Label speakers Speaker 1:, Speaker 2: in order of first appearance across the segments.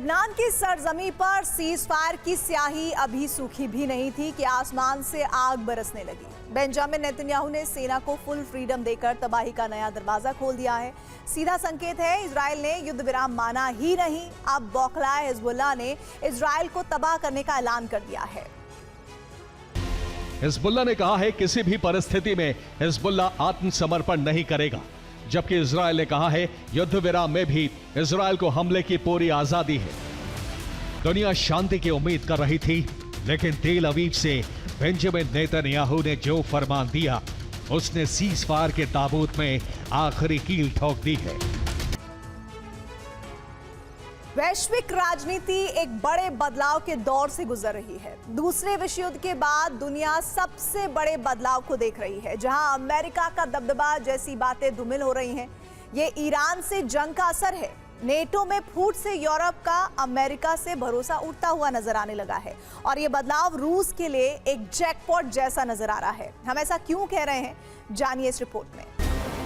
Speaker 1: Lebanon की सरजमी पर cease fire की स्याही अभी सूखी भी नहीं थी कि आसमान से आग बरसने लगी। बेंजामिन नेतन्याहू ने सेना को फुल फ्रीडम देकर तबाही का नया दरवाजा खोल दिया है। सीधा संकेत है, इजराइल ने युद्ध विराम माना ही नहीं, अब बौखलाए हिजबुल्लाह ने इजराइल को तबाह करने का ऐलान कर दिया है।
Speaker 2: हिजबुल्लाह ने कहा है किसी भी परिस्थिति में हिजबुल्लाह आत्मसमर्पण नहीं करेगा, जबकि इजराइल ने कहा है युद्ध विराम में भी इजराइल को हमले की पूरी आजादी है। दुनिया शांति की उम्मीद कर रही थी, लेकिन तेल अवीव से बेंजामिन नेतन्याहू ने जो फरमान दिया, उसने सीज फायर के ताबूत में आखिरी कील ठोक दी है।
Speaker 1: वैश्विक राजनीति एक बड़े बदलाव के दौर से गुजर रही है। दूसरे विश्व युद्ध के बाद दुनिया सबसे बड़े बदलाव को देख रही है, जहां अमेरिका का दबदबा जैसी बातें धूमिल हो रही हैं। ये ईरान से जंग का असर है। नेटो में फूट से यूरोप का अमेरिका से भरोसा उठता हुआ नजर आने लगा है, और ये बदलाव रूस के लिए एक जैकपॉट जैसा नजर आ रहा है। हम ऐसा क्यों कह रहे हैं, जानिए इस रिपोर्ट में।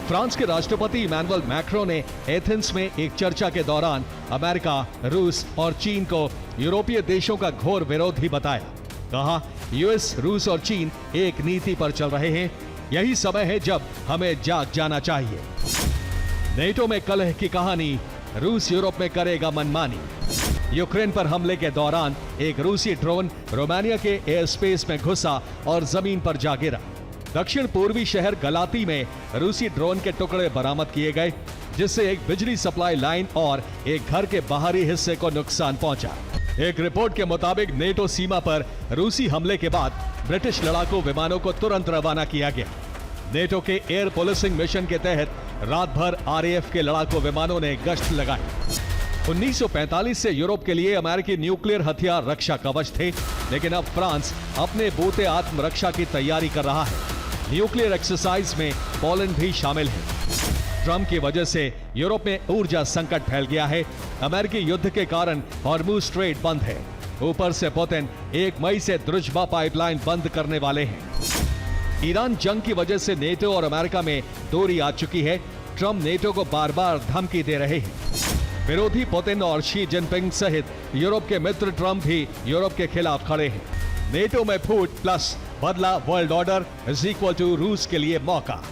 Speaker 2: फ्रांस के राष्ट्रपति इमैनुअल मैक्रों ने एथेंस में एक चर्चा के दौरान अमेरिका, रूस और चीन को यूरोपीय देशों का घोर विरोधी बताया। कहा, यूएस, रूस और चीन एक नीति पर चल रहे हैं। यही समय है जब हमें जाग जाना चाहिए। नेटो में कलह की कहानी, रूस यूरोप में करेगा मनमानी। यूक्रेन पर हमले के दौरान एक रूसी ड्रोन रोमानिया के एयर स्पेस में घुसा और जमीन पर जा गिरा। दक्षिण पूर्वी शहर गलाती में रूसी ड्रोन के टुकड़े बरामद किए गए, जिससे एक बिजली सप्लाई लाइन और एक घर के बाहरी हिस्से को नुकसान पहुंचा। एक रिपोर्ट के मुताबिक नेटो सीमा पर रूसी हमले के बाद ब्रिटिश लड़ाकू विमानों को तुरंत रवाना किया गया। नेटो के एयर पुलिसिंग मिशन के तहत रात भर आरएएफ के लड़ाकू विमानों ने गश्त लगाई। 1945 से यूरोप के लिए अमेरिकी न्यूक्लियर हथियार रक्षा कवच थे, लेकिन अब फ्रांस अपने बूते आत्मरक्षा की तैयारी कर रहा है। न्यूक्लियर एक्सरसाइज में पोलैंड भी शामिल है। ट्रंप की वजह से यूरोप में ऊर्जा संकट फैल गया है। अमेरिकी युद्ध के कारण हॉर्मुज स्ट्रेट बंद है। ऊपर से पुतिन 1 मई से द्रुजबा पाइपलाइन बंद करने वाले हैं। ईरान जंग की वजह से नेटो और अमेरिका में दूरी आ चुकी है। ट्रंप नेटो को बार बार धमकी दे रहे हैं। विरोधी पुतिन और शी जिनपिंग सहित यूरोप के मित्र ट्रंप भी यूरोप के खिलाफ खड़े हैं। नेटो में फूट प्लस बदला world order is equal to रूस के लिए मौका।